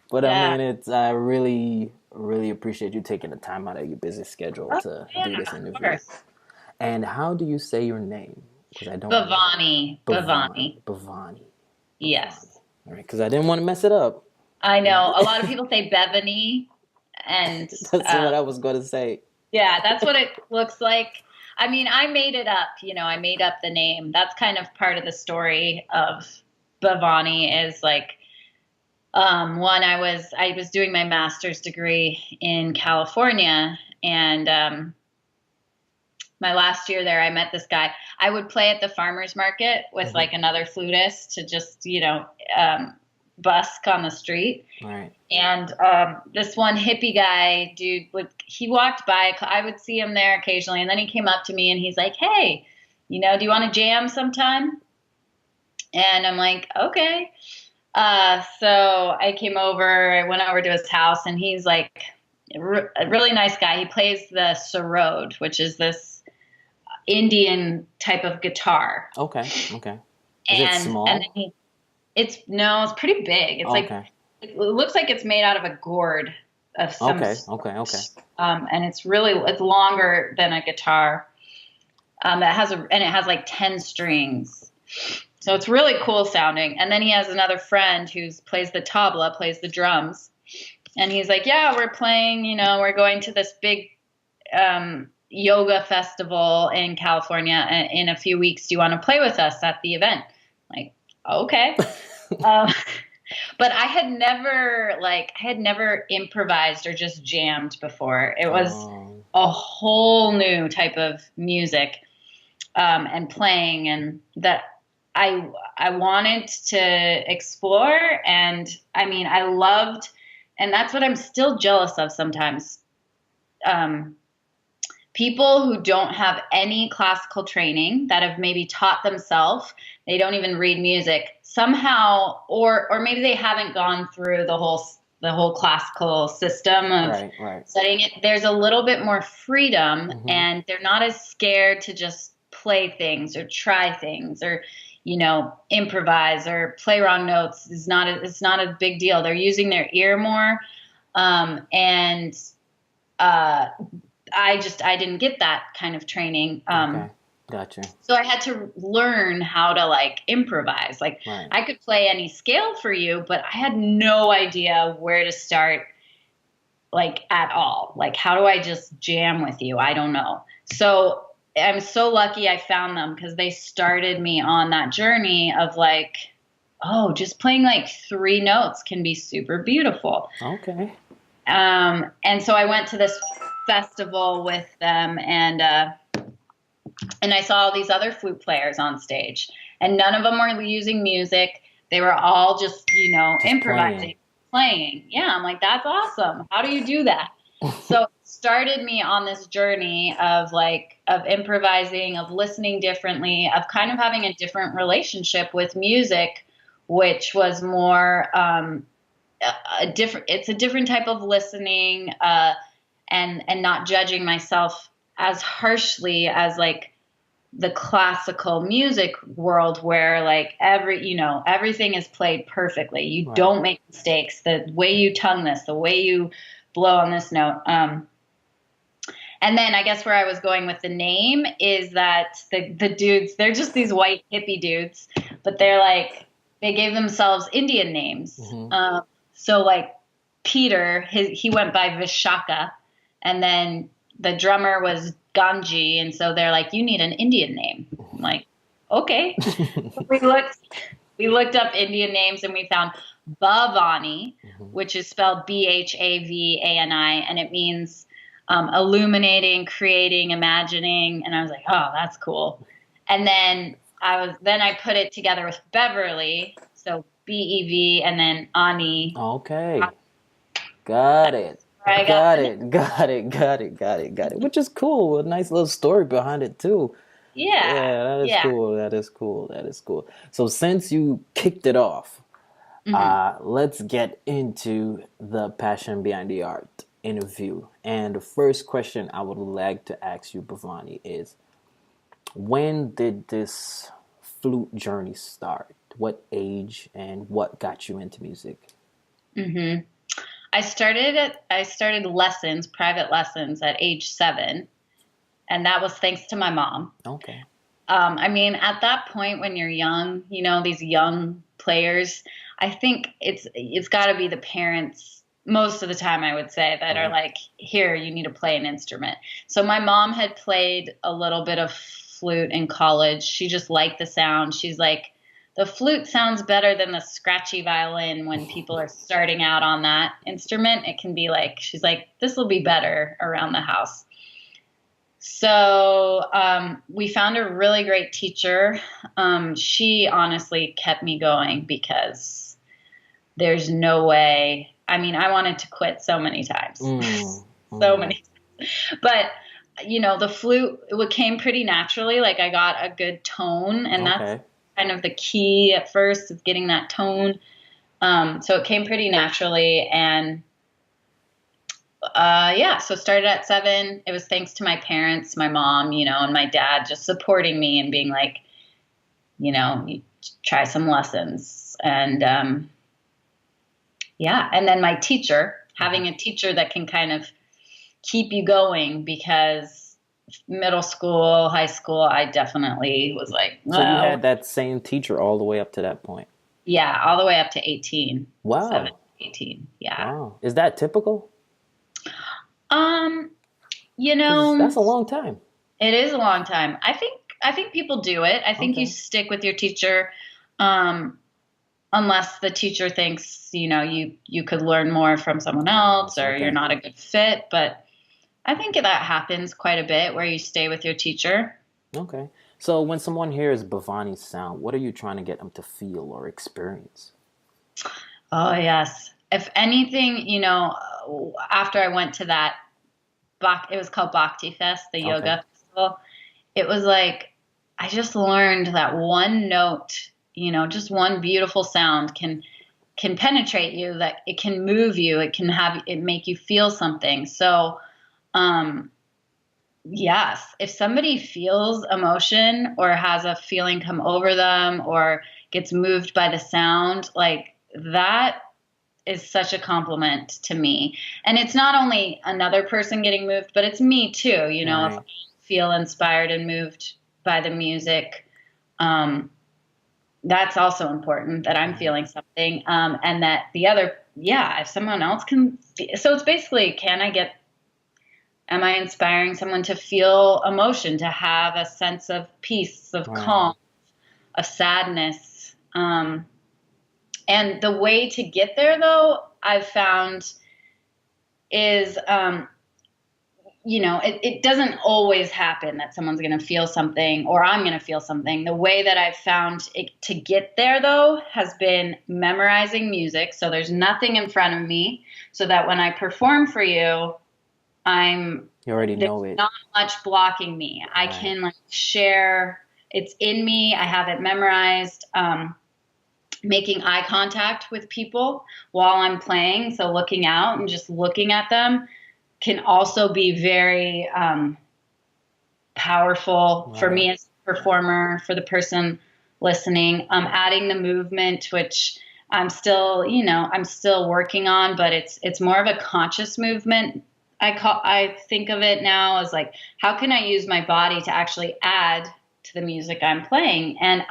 But I Yeah. mean, I really, really appreciate you taking the time out of your busy schedule Oh, to yeah, do this of interview. course. And how do you say your name? Because I don't know. Bevani. Bevani. Bevani. Bevani. Bevani. Yes. All right, because I didn't want to mess it up. I know. A lot of people say Bevany, and That's what I was going to say. yeah, that's what it looks like. I mean, I made it up. I made up the name. That's kind of part of the story of Bevani is like one, I was doing my master's degree in California, and my last year there, I met this guy. I would play at the farmers market with Hmm. like another flutist to just um, busk on the street. All right. And this one hippie guy dude he walked by. I would see him there occasionally, and then he came up to me and he's like, "Hey, do you want to jam sometime?" And I'm like, "Okay." So I came over, I went over to his house, and he's like a really nice guy. He plays the sarod, which is this Indian type of guitar, Okay. Okay. Is it and then small? it's no, it's pretty big. It's like Okay. it looks like it's made out of a gourd of some Okay. sort, Okay. Okay. and it's longer than a guitar. And it has like 10 strings. So it's really cool sounding. And then he has another friend who plays the tabla, plays the drums. And he's like, yeah, we're playing, we're going to this big yoga festival in California in a few weeks. Do you want to play with us at the event? Like, okay. Uh, but I had never improvised or just jammed before. It was Oh, a whole new type of music and playing, and that I wanted to explore. And I mean, I loved, and that's what I'm still jealous of sometimes. Um, People who don't have any classical training that have maybe taught themselves, they don't even read music somehow, or maybe they haven't gone through the whole classical system of right. Right. studying it. There's a little bit more freedom, Hmm. and they're not as scared to just play things or try things or improvise or play wrong notes. It's not a big deal. They're using their ear more, and uh, I didn't get that kind of training. Okay. Gotcha. So I had to learn how to like improvise. Like Right. I could play any scale for you, but I had no idea where to start, like at all. Like how do I just jam with you? I don't know. So I'm so lucky I found them because they started me on that journey of like, oh, just playing like three notes can be super beautiful. Okay. And so I went to this festival with them, and I saw all these other flute players on stage, and none of them were using music. They were all just, Just improvising, playing. playing. Yeah, I'm like, that's awesome. How do you do that? So it started me on this journey of improvising, of listening differently, of kind of having a different relationship with music, which was more a different. It's a different type of listening, and not judging myself as harshly as like the classical music world where like everything is played perfectly. You Right. don't make mistakes. The way you tongue this, the way you blow on this note. And then I guess where I was going with the name is that the dudes, they're just these white hippie dudes, but they gave themselves Indian names. Hmm. So like Peter, he went by Vishaka, and then the drummer was Ganji, and so they're like, you need an Indian name. I'm like, okay. So we looked up Indian names, and we found Bhavani, Hmm. which is spelled Bhavani, and it means illuminating, creating, imagining. And I was like, oh, that's cool. And then I put it together with Beverly, so Bev, and then Ani. Okay. Got it. I got Got the name. it. Got it. Got it. Got it. Got it. Which is cool. A nice little story behind it too. Yeah, Yeah, that is yeah. cool. That is cool. That is cool. So since you kicked it off, Hmm. let's get into the passion behind the art interview. And the first question I would like to ask you, Bhavani, is when did this flute journey start? what age, and what got you into music? Hmm. I started lessons, private lessons at age 7, and that was thanks to my mom. Okay. I mean, at that point when you're young, these young players, I think it's got to be the parents most of the time, I would say, that are Right. like, here, you need to play an instrument. So my mom had played a little bit of flute in college. She just liked the sound. She's like, the flute sounds better than the scratchy violin when people are starting out on that instrument. It can be like, she's like, this will be better around the house. So we found a really great teacher. She honestly kept me going because there's no way. I mean, I wanted to quit so many times, Mm, so mm, many. But the flute, it came pretty naturally. Like I got a good tone, and that's okay. kind of the key at first, is getting that tone. So it came pretty naturally, and yeah, so started at 7. It was thanks to my parents, my mom, and my dad just supporting me and being like, you try some lessons. And yeah, and then my teacher, Mhm. having a teacher that can kind of keep you going, because middle school, high school, I definitely was like, So you well, had that same teacher all the way up to that point. yeah, all the way up to 18, 7, Wow. 18. Yeah. Wow. Is that typical? Um, you Because know, that's a long time. It is a long time. I think people do it. I think you Okay. stick with your teacher, um, unless the teacher thinks you could learn more from someone else, or you're Okay. not a good fit. But I think that happens quite a bit, where you stay with your teacher. Okay. So when someone hears Bevani's sound, what are you trying to get them to feel or experience? Oh yes. If anything, after I went to that it was called Bhakti Fest, the Okay. yoga festival. It was like I just learned that one note, just one beautiful sound can penetrate you, that it can move you, it can have it make you feel something. So um yes, if somebody feels emotion or has a feeling come over them or gets moved by the sound, like that is such a compliment to me. And it's not only another person getting moved, but it's me too. If I Right. feel inspired and moved by the music, um, that's also important, that I'm Right. feeling something. And that the other, yeah, if someone else can, so it's basically, am I inspiring someone to feel emotion, to have a sense of peace, of Right. calm, of sadness? And the way to get there, though, I've found is, it doesn't always happen that someone's going to feel something or I'm going to feel something. The way that I've found it to get there, though, has been memorizing music. So there's nothing in front of me, so that when I perform for you, You already there's know it. not much blocking me. I Right. can like share. It's in me. I have it memorized. Making eye contact with people while I'm playing, so looking out and just looking at them, can also be very powerful for Right. me as a performer, for the person listening. Adding the movement, which I'm still working on, but it's more of a conscious movement. I think of it now as like, how can I use my body to actually add to the music I'm playing? And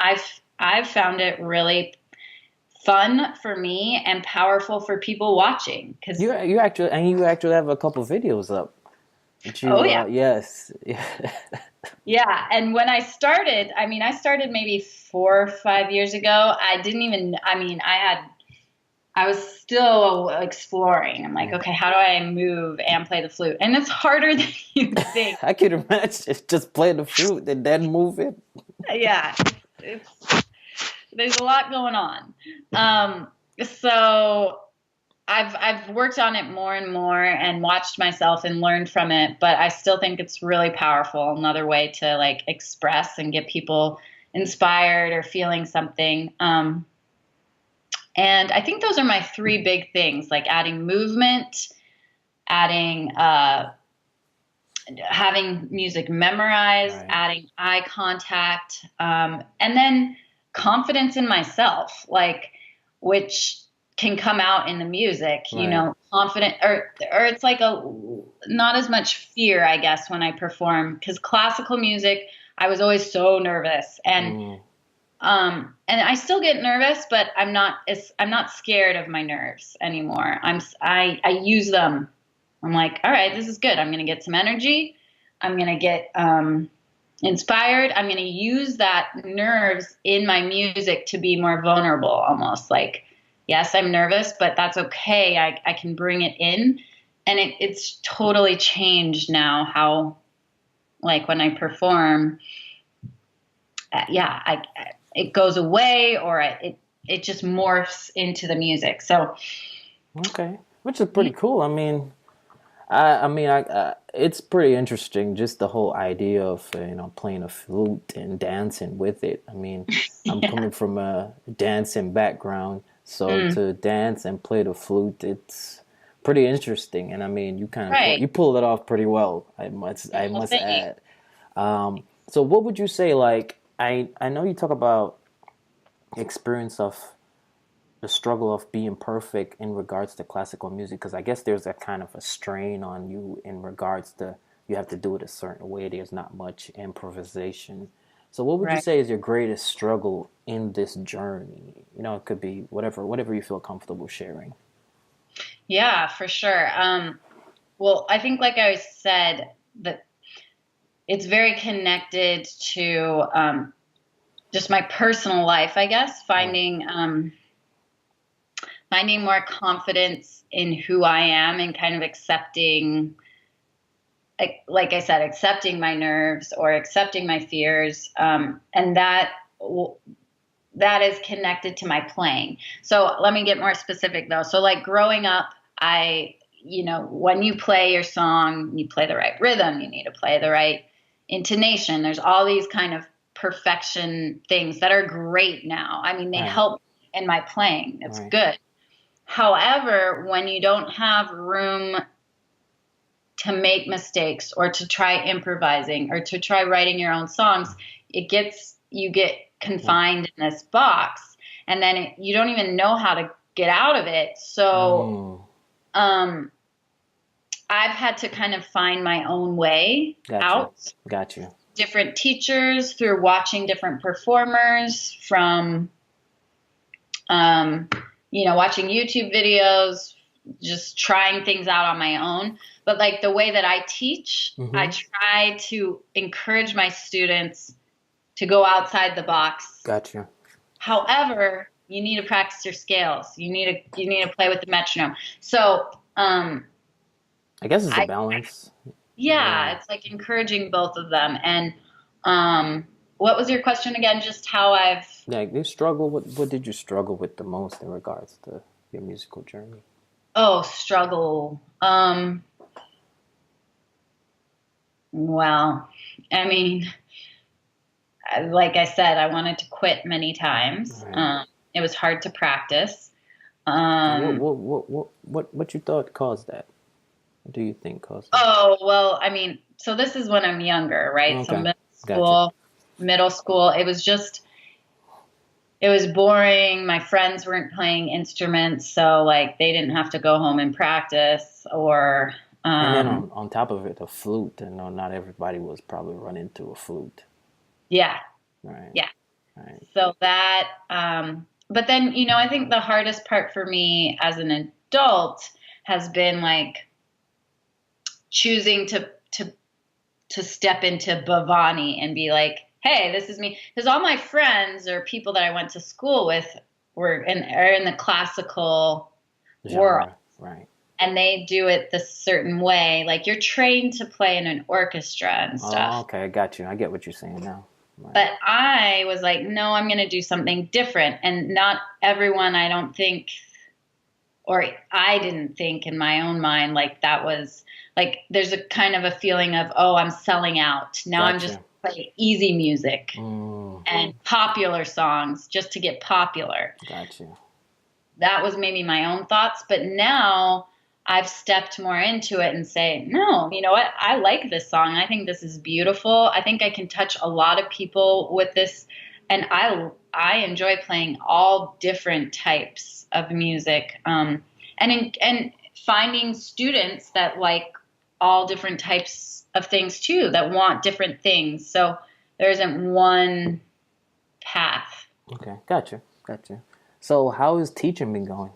I've found it really fun for me and powerful for people watching, because You actually have a couple videos up. That oh you yeah. yes. Yeah, and when I started maybe 4 or 5 years ago. I was still exploring. I'm like, okay, how do I move and play the flute? And it's harder than you think. I can imagine just playing the flute and then move it. Yeah, it's there's a lot going on. Um, so I've worked on it more and more and watched myself and learned from it, but I still think it's really powerful. Another way to like express and get people inspired or feeling something. And I think those are my 3 big things, like adding movement, adding having music memorized, Right. adding eye contact, and then confidence in myself, like, which can come out in the music, you Right. know, confident, or it's like a, not as much fear, I guess, when I perform, because classical music, I was always so nervous, Mm, and I still get nervous, but I'm not scared of my nerves anymore. I use them. I'm like, all right, this is good. I'm going to get some energy. I'm going to get inspired. I'm going to use that nerves in my music to be more vulnerable, almost like, yes, I'm nervous, but that's okay. I can bring it in. And it's totally changed now how, like, when I perform, yeah, it goes away, or it just morphs into the music. So, okay. Which is yeah. pretty cool. It's pretty interesting, just the whole idea of playing a flute and dancing with it. I mean, I'm Yeah. coming from a dancing background, so Mm, to dance and play the flute, it's pretty interesting. And I mean, right. you pull it off pretty well. I Well, must thank you. add. So what would you say? Like, I know you talk about experience of the struggle of being perfect in regards to classical music, because I guess there's a kind of a strain on you in regards to you have to do it a certain way. There's not much improvisation. So what would you Right. say is your greatest struggle in this journey? It could be whatever you feel comfortable sharing. Yeah, for sure. Well, I think, like I said, that it's very connected to just my personal life, I guess, Right. finding more confidence in who I am, and kind of accepting, like I said, accepting my nerves or accepting my fears, and that is connected to my playing. So let me get more specific though. So, like, growing up, when you play your song, you play the right rhythm, you need to play the right intonation. There's all these kind of perfection things that are great now. I mean, they Right. help in my playing. It's Right. good. However, when you don't have room to make mistakes, or to try improvising, or to try writing your own songs, you get Right. confined in this box, and then you don't even know how to get out of it. So Mm, um, I've had to kind of find my own way got you. out. Got you. Different teachers, through watching different performers, from um, watching YouTube videos, just trying things out on my own. But, like, the way that I teach, I Mm-hmm. try to encourage my students to go outside the box. Got you. However, you need to practice your scales. You need to play with the metronome. So, I guess it's a I balance. Yeah. yeah, it's like encouraging both of them. And what was your question again? Just how I've Like you struggle with what did you struggle with the most in regards to your musical journey? struggle. Well, I mean, like I said, I wanted to quit many All times. right. It was hard to practice. And what Um, what what what what you thought caused that? What do you think caused that? oh, well, I mean, so this is when I'm younger, right? So Okay. Gotcha. middle school, it was boring. My friends weren't playing instruments, so, like, they didn't have to go home and practice, or And then on top of it, a flute. And no, not everybody was probably running to a flute. yeah, Right. yeah. Right. So that, but then, I think the hardest part for me as an adult has been, like, choosing to step into Bevani and be like, hey, this is me. Because all my friends, or people that I went to school with, are in the classical world, Genre. Right. and they do it the certain way. Like, you're trained to play in an orchestra and Oh, stuff. okay. I got you. I get what you're saying now. Right. But I was like, no, I'm going to do something different. And not everyone, I don't think, or I didn't think in my own mind, like, that was, like, there's a kind of a feeling of, oh, I'm selling out. Now I'm just Gotcha. playing easy music Mm, and popular songs just to get popular. gotcha. That was maybe my own thoughts. But now I've stepped more into it and say, no, you know what? I like this song. I think this is beautiful. I think I can touch a lot of people with this and I enjoy playing all different types of music, and finding students that like all different types of things too, that want different things. So there isn't one path. Okay, gotcha. So how is teaching been going?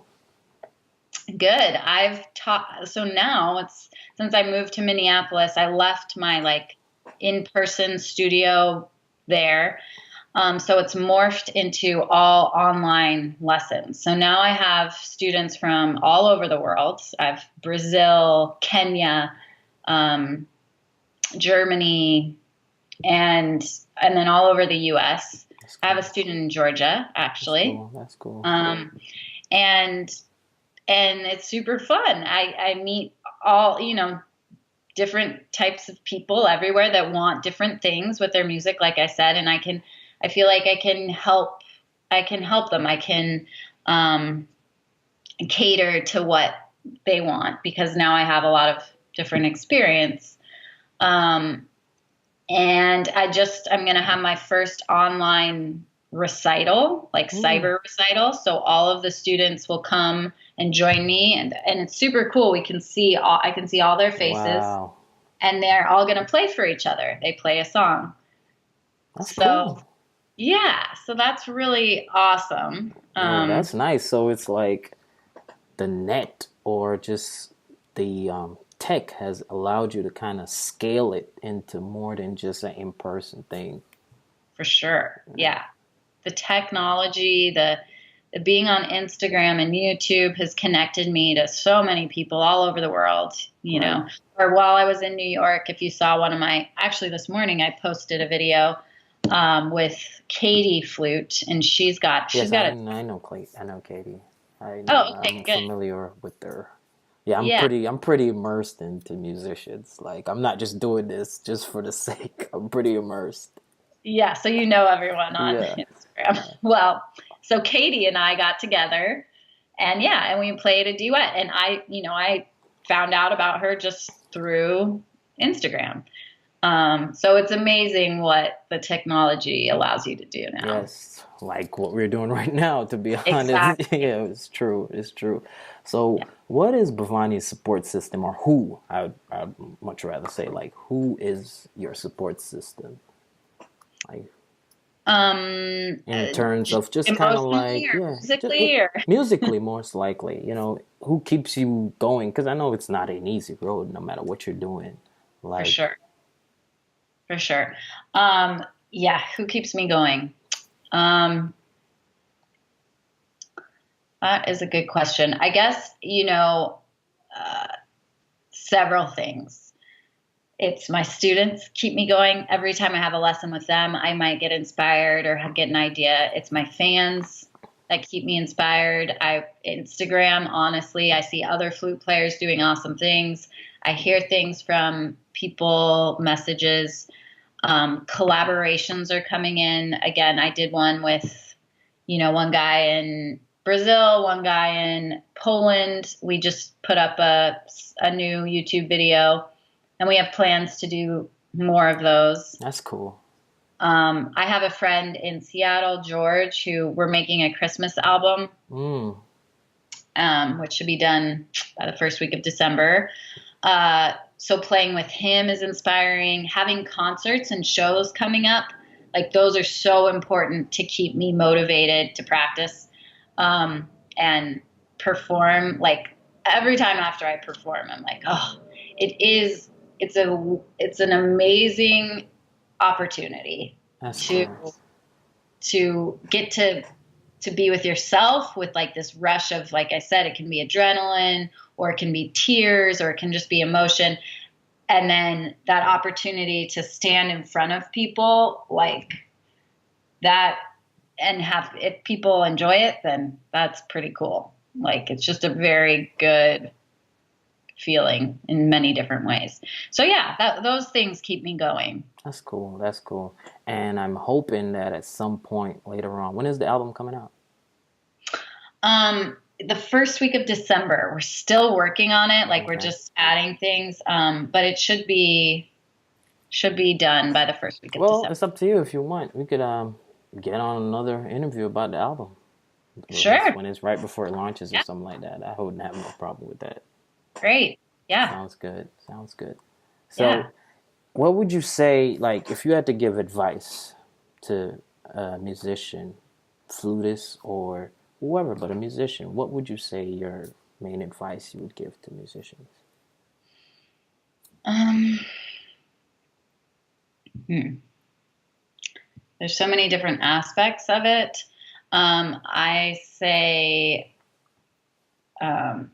Good. I've taught, so now it's, since I moved to Minneapolis, I left my like in-person studio there. So it's morphed into all online lessons. So now I have students from all over the world. I have Brazil, Kenya, um, Germany, and then all over the U.S. That's I have a cool. student in Georgia, That's actually. cool. That's cool. Um, and it's super fun. I meet all, different types of people everywhere that want different things with their music, like I said, and I feel like I can help them. I can um, cater to what they want because now I have a lot of different experience. Um, and I'm going to have my first online recital, like Mm, cyber recital. So all of the students will come and join me, and it's super cool. I can see all their faces, wow, and they're all going to play for each other. They play a song. that's So cool. yeah, so that's really awesome. Yeah, that's nice. So it's like the net or just the tech has allowed you to kind of scale it into more than just an in-person thing. For sure. Yeah. The technology, the being on Instagram and YouTube has connected me to so many people all over the world, Right. Or while I was in New York, if you saw actually this morning I posted a video with Katie Flute, and she's Yes, got a, I know Clay. I know Katie. oh, okay, I'm good. familiar with her. Yeah, Yeah. I'm pretty immersed into musicians. Like I'm not just doing this just for the sake. I'm pretty immersed. Yeah. So you know everyone on Yeah. Instagram. Well, so Katie and I got together, and yeah, and we played a duet, and I found out about her just through Instagram. So it's amazing what the technology allows you to do now. Yes, like what we're doing right now, to be honest. Exactly. Yeah, it's true. It's true. So, Yeah. what is Bhavani's support system, or who? I'd much rather say, like, who is your support system? Like, Um, in uh, terms of just kind of Emotionally like, or yeah, just musically or musically, most likely, who keeps you going? Because I know it's not an easy road, no matter what you're doing. for Like, sure, for sure. Um, yeah, who keeps me going? Um, that is a good question. I guess, uh, several things. It's my students keep me going. Every time I have a lesson with them, I might get inspired or get an idea. It's my fans that keep me inspired. Instagram, honestly, I see other flute players doing awesome things. I hear things from people, messages. Collaborations are coming in. Again, I did one with, one guy in Brazil, one guy in Poland. We just put up a new YouTube video, and we have plans to do more of those. that's cool. I have a friend in Seattle, George, who we're making a Christmas album, Mm, which should be done by the first week of December. So playing with him is inspiring. Having concerts and shows coming up, like those are so important to keep me motivated to practice and perform. Like every time after I perform, I'm like, oh, it is. It's an amazing opportunity that's to cool. get to be with yourself with like this rush of, like I said, it can be adrenaline or it can be tears or it can just be emotion. And then that opportunity to stand in front of people like that and have, if people enjoy it, then that's pretty cool. Like it's just a very good feeling in many different ways. So yeah, those things keep me going. That's cool. That's cool. And I'm hoping that at some point later on, when is the album coming out? The first week of December, we're still working on it. Like we're Okay. just adding things. But it should be done by the first week of Well, December. it's up to you if you want. We could. get on another interview about the album Sure. when it's right before it launches or Yeah. something like that. I wouldn't have no problem with that. Great. Yeah. Sounds good. Sounds good. Yeah. So, what would you say, like, if you had to give advice to a musician, flutist, or whoever, but a musician, what would you say your main advice you would give to musicians? Um, hmm. There's so many different aspects of it. I say, um,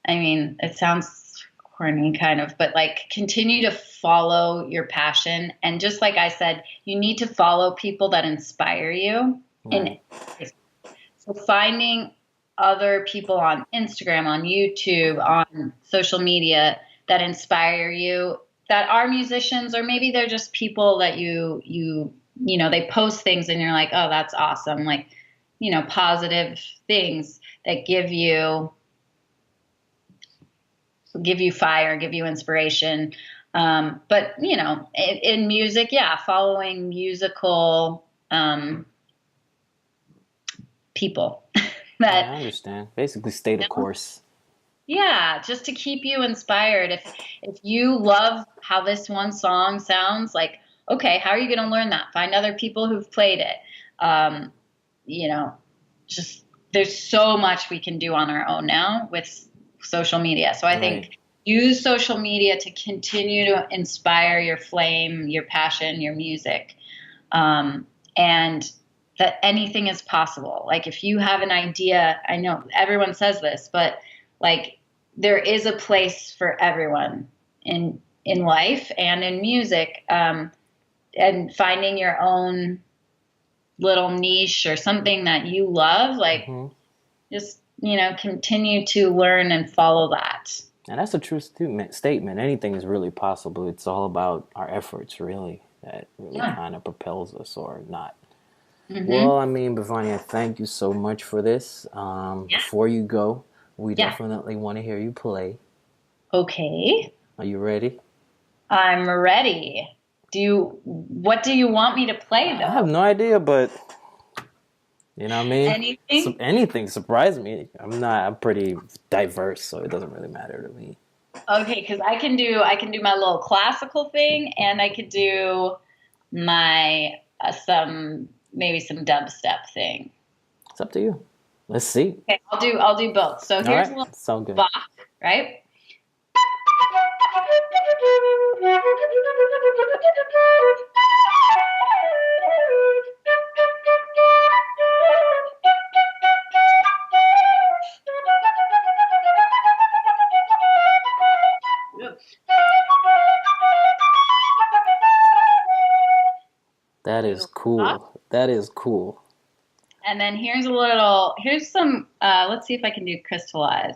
I mean, it sounds corny kind of, but like continue to follow your passion. And just like I said, you need to follow people that inspire you. And Right. so finding other people on Instagram, on YouTube, on social media that inspire you, that are musicians, or maybe they're just people that you know, they post things and you're like, oh, that's awesome. Like, you know, positive things that give you fire, give you inspiration. But you know, in music, yeah, following musical people Yeah, that, I understand. Basically, stay the you know, course. yeah, just to keep you inspired. If you love how this one song sounds, like, okay, how are you going to learn that? Find other people who've played it. Um, you know, just there's so much we can do on our own now with social media. So I Right. think use social media to continue to inspire your flame, your passion, your music. And that anything is possible. Like if you have an idea, I know everyone says this, but like there is a place for everyone in life and in music. And finding your own little niche or something that you love, like Hmm. just, you know, continue to learn and follow that. And that's a true statement. Anything is really possible. It's all about our efforts, really, that really Yeah. kind of propels us or not. Well, Hmm. I mean, Bevani, I thank you so much for this. Yeah. Before you go, we Yeah. definitely want to hear you play. Okay. Are you ready? I'm ready. What do you want me to play I have though? no idea, but you know what I mean? Anything? Anything surprised me. I'm pretty diverse, so it doesn't really matter to me. Okay, because I can do my little classical thing, and I could do my some maybe some dubstep thing. It's up to you. Let's see. Okay, I'll do both. So All here's right. a little So good. Bach, right? That There's is a Bach. cool. That is cool. And then here's some, let's see if I can do crystallize.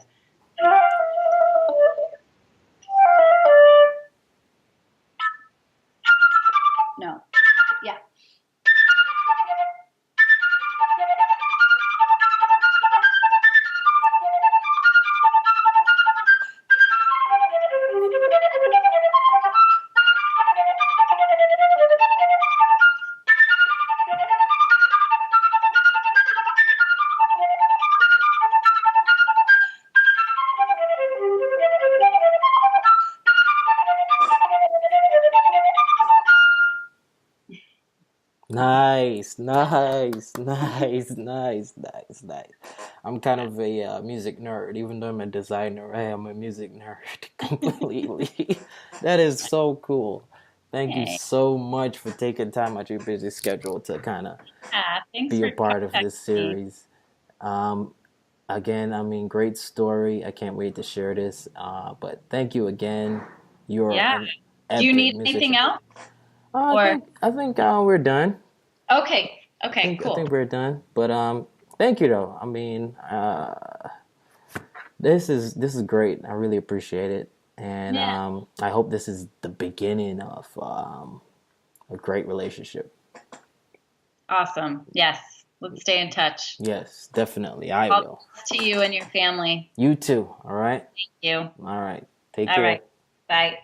No. Yeah. Nice, nice, nice, nice, nice, nice. I'm kind of a music nerd, even though I'm a designer. I am a music nerd completely. That is so cool. Thank you Okay. so much for taking time out your busy schedule to kind of Thanks be a for part of contacting this me. series. Um, Again, I mean, great story. I can't wait to share this. But thank you again. You're Yeah. an Do you epic need anything musician. else? I Or think we're done. okay. Okay, I cool. think we're done. But thank you though. I mean, this is great. I really appreciate it, and Yeah. I hope this is the beginning of a great relationship. Awesome. Yes. Let's stay in touch. Yes, definitely. I All the will. best to you and your family. You too. All right. Thank you. All right. Take All care. right. Bye.